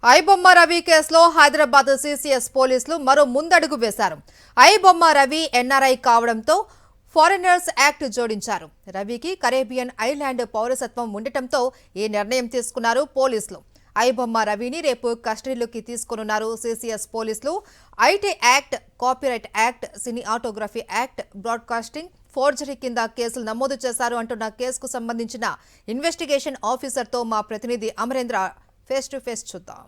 ఐబొమ్మ రవి కేసులో హైదరాబాద్ సిసిఎస్ పోలీసులు మరో ముందడుగు వేశారు. ఐబొమ్మ రవి ఎన్ఆర్ఐ కావడంతో ఫారినర్స్ యాక్ట్ జోడించారు. రవికి కరేబియన్ ఐలాండ్ పౌరసత్వం ఉండటంతో ఈ నిర్ణయం తీసుకున్నారు పోలీసులు. ఐబొమ్మ రవిని రేపు కస్టడీలోకి తీసుకున్నారు సిసిఎస్ పోలీసులు. IT act, copyright act, cinematography act, broadcasting forgery కింద కేసులు నమోదు చేశారు అంటున్న కేసుకు సంబంధించిన ఇన్వెస్టిగేషన్ ఆఫీసర్తో మా ప్రతినిధి అమరేంద్ర ఫేస్ టు ఫేస్ చూద్దాం.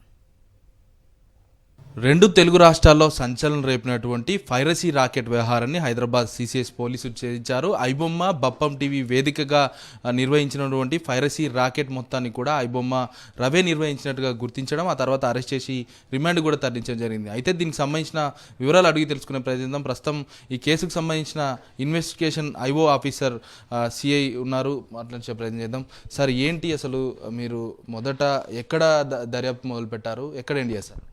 రెండు తెలుగు రాష్ట్రాల్లో సంచలనం రేపినటువంటి పైరసీ రాకెట్ వ్యవహారాన్ని హైదరాబాద్ సిసిఎస్ పోలీసులు ఛేదించారు. ఐబొమ్మ బప్పం టీవీ వేదికగా నిర్వహించినటువంటి పైరసీ రాకెట్ మొత్తాన్ని కూడా ఐబొమ్మ రవే నిర్వహించినట్టుగా గుర్తించడం, ఆ తర్వాత అరెస్ట్ చేసి రిమాండ్ కూడా తరలించడం జరిగింది. అయితే దీనికి సంబంధించిన వివరాలు అడిగి తెలుసుకునే ప్రయత్నం ప్రస్తుతం ఈ కేసుకు సంబంధించిన ఇన్వెస్టిగేషన్ ఐఓ ఆఫీసర్ సిఐ ఉన్నారు, మాట్లాడే ప్రయత్నం చేద్దాం. సార్, ఏంటి అసలు మీరు మొదట ఎక్కడ దర్యాప్తు మొదలుపెట్టారు, ఎక్కడేంటి చేశారు?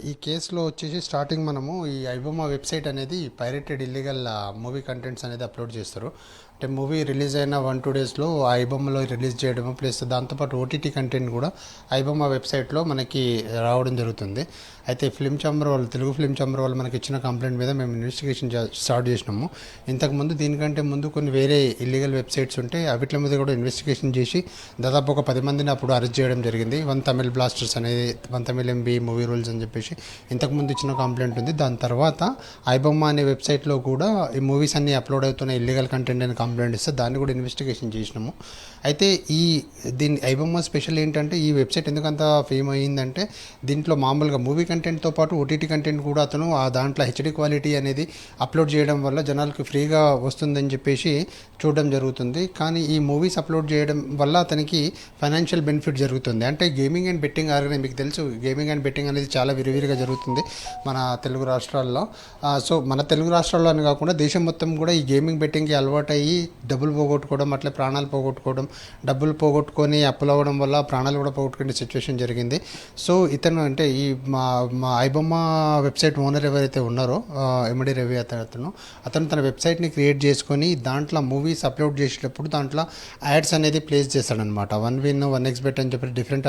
ఈ కేసులో వచ్చేసి స్టార్టింగ్ మనము ఈ ఐబొమ్మ వెబ్సైట్ అనేది పైరేటెడ్ ఇల్లీగల్ మూవీ కంటెంట్స్ అనేది అప్లోడ్ చేస్తారు. అంటే మూవీ రిలీజ్ అయిన 1-2 డేస్లో ఐబొమ్మలో రిలీజ్ చేయడము, ప్లస్ దాంతోపాటు ఓటీటీ కంటెంట్ కూడా ఐబొమ్మ వెబ్సైట్లో మనకి రావడం జరుగుతుంది. అయితే ఫిల్మ్ ఛాంబర్ వాళ్ళు, తెలుగు ఫిల్మ్ ఛాంబర్ వాళ్ళు మనకి ఇచ్చిన కంప్లైంట్ మీద మేము ఇన్వెస్టిగేషన్ స్టార్ట్ చేసినాము. ఇంతకుముందు దీనికంటే ముందు కొన్ని వేరే ఇల్లీగల్ వెబ్సైట్స్ ఉంటే అవిట్ల మీద కూడా ఇన్వెస్టిగేషన్ చేసి దాదాపు ఒక 10 మందిని అప్పుడు అరెస్ట్ చేయడం జరిగింది. వన్ తమిళ్ బ్లాస్టర్స్ అనేది, one Tamil MB movie rules అని చెప్పేసి ఇంతకుముందు ఇచ్చిన కంప్లైంట్ ఉంది. దాని తర్వాత ఐబొమ్మ అనే వెబ్సైట్లో కూడా ఈ మూవీస్ అన్ని అప్లోడ్ అవుతున్న ఇల్లీగల్ కంటెంట్ అని కంప్లైంట్ ఇస్తే దాన్ని కూడా ఇన్వెస్టిగేషన్ చేసినాము. అయితే దీని ఐబొమ్మ స్పెషల్ ఏంటంటే, ఈ వెబ్సైట్ ఎందుకంత ఫేమ్ అయ్యిందంటే, దీంట్లో మామూలుగా మూవీ కంటెంట్తో పాటు ఓటీటీ కంటెంట్ కూడా అతను ఆ దాంట్లో హెచ్డి క్వాలిటీ అనేది అప్లోడ్ చేయడం వల్ల జనాలకు ఫ్రీగా వస్తుందని చెప్పేసి చూడడం జరుగుతుంది. కానీ ఈ మూవీస్ అప్లోడ్ చేయడం వల్ల అతనికి ఫైనాన్షియల్ బెనిఫిట్ జరుగుతుంది. అంటే గేమింగ్ అండ్ బెట్టింగ్ ఆర్గనైజ్, మీకు తెలుసు గేమింగ్ అండ్ బెట్టింగ్ అనేది చాలా విరివిరిగా జరుగుతుంది మన తెలుగు రాష్ట్రాల్లో. సో మన తెలుగు రాష్ట్రాల్లో అని కాకుండా దేశం మొత్తం కూడా ఈ గేమింగ్ బెట్టింగ్కి అలవాటు అయ్యి డబ్బులు పోగొట్టుకోవడం, అట్లే ప్రాణాలు పోగొట్టుకోవడం, డబ్బులు పోగొట్టుకొని అప్పులు అవ్వడం వల్ల ప్రాణాలు కూడా పోగొట్టుకునే సిచ్యువేషన్ జరిగింది. సో ఇతను అంటే ఈ మా ఐబొమ్మ వెబ్సైట్ ఓనర్ ఎవరైతే ఉన్నారో ఎండి రవి అతను తన వెబ్సైట్ని క్రియేట్ చేసుకొని దాంట్లో మూవీస్ అప్లోడ్ చేసేటప్పుడు దాంట్లో యాడ్స్ అనేది ప్లేస్ చేస్తాడనమాట. 1win, 1xbet అని చెప్పి డిఫరెంట్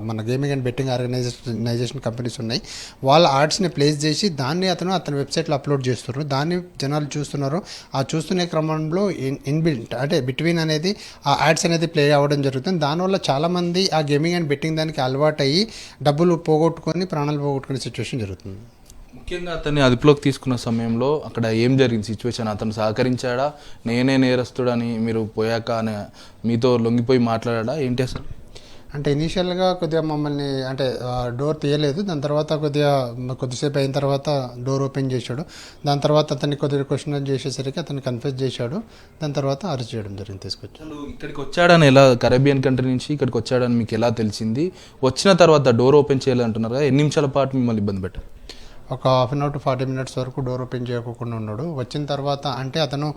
మన gaming and betting organization companies ఉన్నాయి. వాళ్ళ యాడ్స్ని ప్లేస్ చేసి దాన్ని అతని వెబ్సైట్లో అప్లోడ్ చేస్తున్నారు. దాన్ని జనాలు చూస్తున్నారు. ఆ చూస్తున్న క్రమంలో ఇన్బిల్ట్ అంటే బిట్వీన్ అనేది ఆ యాడ్స్ అనేది ప్లే అవ్వడం జరుగుతుంది. దానివల్ల చాలామంది ఆ గేమింగ్ అండ్ బెట్టింగ్ దానికి అలవాటు అయ్యి డబ్బులు పోగొట్టుకొని ప్రాణాలు పోగొట్టుకునే సిచ్యువేషన్ జరుగుతుంది. ముఖ్యంగా అతన్ని అదుపులోకి తీసుకున్న సమయంలో అక్కడ ఏం జరిగింది సిచ్యువేషన్? అతను సహకరించాడా, నేనే నేరస్తుడని మీరు పోయాక మీతో లొంగిపోయి మాట్లాడా, ఏంటి అసలు? అంటే ఇనీషియల్గా కొద్దిగా మమ్మల్ని అంటే డోర్ తీయలేదు. దాని తర్వాత కొద్దిసేపు అయిన తర్వాత డోర్ ఓపెన్ చేశాడు. దాని తర్వాత అతన్ని కొద్దిగా క్వశ్చన్ చేసేసరికి అతను కన్ఫ్యూజ్ చేశాడు. దాని తర్వాత అరెస్ట్ చేయడం జరిగింది, తీసుకొచ్చాడు. ఇక్కడికి వచ్చాడని ఎలా, కరేబియన్ కంట్రీ నుంచి ఇక్కడికి వచ్చాడని మీకు ఎలా తెలిసింది? వచ్చిన తర్వాత డోర్ ఓపెన్ చేయాలంటున్నారు కదా, ఎన్ని నిమిషాల పాటు మిమ్మల్ని ఇబ్బంది పెట్టారు? ఒక 1/2 అవర్ to 40 minutes వరకు డోర్ ఓపెన్ చేయకుండా ఉన్నాడు. వచ్చిన తర్వాత అంటే అతను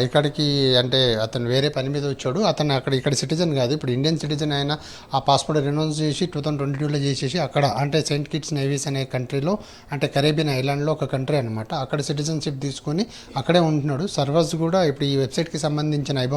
ఇక్కడికి అంటే అతను వేరే పని మీద వచ్చాడు. అతను ఇక్కడ సిటిజన్ కాదు, ఇప్పుడు ఇండియన్ సిటిజన్ అయినా ఆ పాస్పోర్ట్ రెన్యూన్స్ చేసి 2022లో చేసేసి అక్కడ అంటే సెయింట్ కిట్స్ నేవీస్ అనే కంట్రీలో, అంటే కరేబియన్ ఐలాండ్లో ఒక కంట్రీ అనమాట, అక్కడ సిటిజన్షిప్ తీసుకొని అక్కడే ఉంటున్నాడు. సర్వర్స్ కూడా ఇప్పుడు ఈ వెబ్సైట్కి సంబంధించిన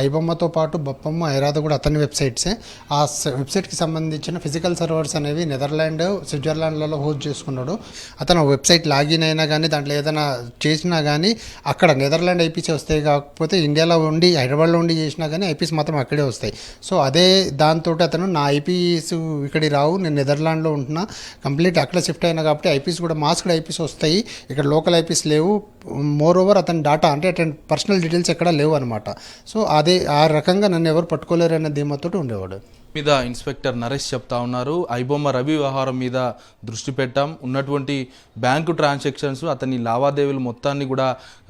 ఐబొమ్మతో పాటు బప్పమ్మ, ఐరాద కూడా అతని వెబ్సైట్సే. ఆ వెబ్సైట్కి సంబంధించిన ఫిజికల్ సర్వర్స్ అనేవి నెదర్లాండ్, స్విట్జర్లాండ్లలో హోస్ట్ చేసుకున్నాడు. అతను వెబ్సైట్ లాగిన్ అయినా కానీ దాంట్లో ఏదైనా చేసినా కానీ అక్కడ నెదర్లాండ్ ఐపీసీ వస్తాయి. కాకపోతే ఇండియాలో ఉండి హైదరాబాద్లో ఉండి చేసినా కానీ ఐపీస్ మాత్రం అక్కడే వస్తాయి. సో అదే దాంతో అతను నా ఐపీస్ ఇక్కడికి రావు, నేను నెదర్లాండ్లో ఉంటున్నా, కంప్లీట్ అక్కడ షిఫ్ట్ అయినా కాబట్టి ఐపీస్ కూడా మాస్క్డ్ ఐపీస్ వస్తాయి, ఇక్కడ లోకల్ ఐపీస్ లేవు. మోర్ ఓవర్ అతని డాటా అంటే అతని పర్సనల్ డీటెయిల్స్ ఎక్కడ లేవు అనమాట. సో అదే ఆ రకంగా నన్ను ఎవరు పట్టుకోలేరు అనే ధీమాతో ఉండేవాడు. మీద ఇన్స్పెక్టర్ నరేష్ చెప్తా ఉన్నారు. ఐబొమ్మ రవి వ్యవహారం మీద దృష్టి పెట్టాం, ఉన్నటువంటి బ్యాంకు ట్రాన్సాక్షన్స్, అతని లావాదేవీలు మొత్తాన్ని కూడా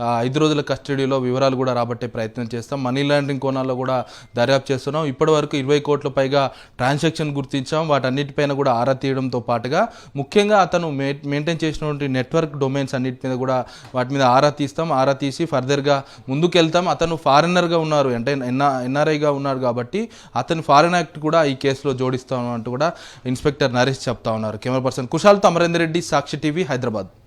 5 రోజుల కస్టడీలో వివరాలు కూడా రాబట్టే ప్రయత్నం చేస్తాం. మనీ లాండరింగ్ కోణాల్లో కూడా దర్యాప్తు చేస్తున్నాం. ఇప్పటి వరకు 20 కోట్ల పైగా ట్రాన్సాక్షన్ గుర్తించాం. వాటన్నిటిపైన కూడా ఆరా తీయడంతో పాటుగా ముఖ్యంగా అతను మెయింటైన్ చేసినటువంటి నెట్వర్క్ డొమైన్స్ అన్నిటి మీద కూడా వాటి మీద ఆరా తీస్తాం. ఆరా తీసి ఫర్దర్గా ముందుకెళ్తాం. అతను ఫారినర్గా ఉన్నారు, అంటే ఎన్ఆర్ఐగా ఉన్నారు కాబట్టి అతని ఫారిన్ యాక్ట్ కూడా ఈ కేసులో జోడిస్తామంటూ కూడా ఇన్స్పెక్టర్ నరేష్ చెప్తా ఉన్నారు. కెమెరా పర్సన్ కుశాల్తో అమరేందర్ రెడ్డి, సాక్షి టీవీ, హైదరాబాద్.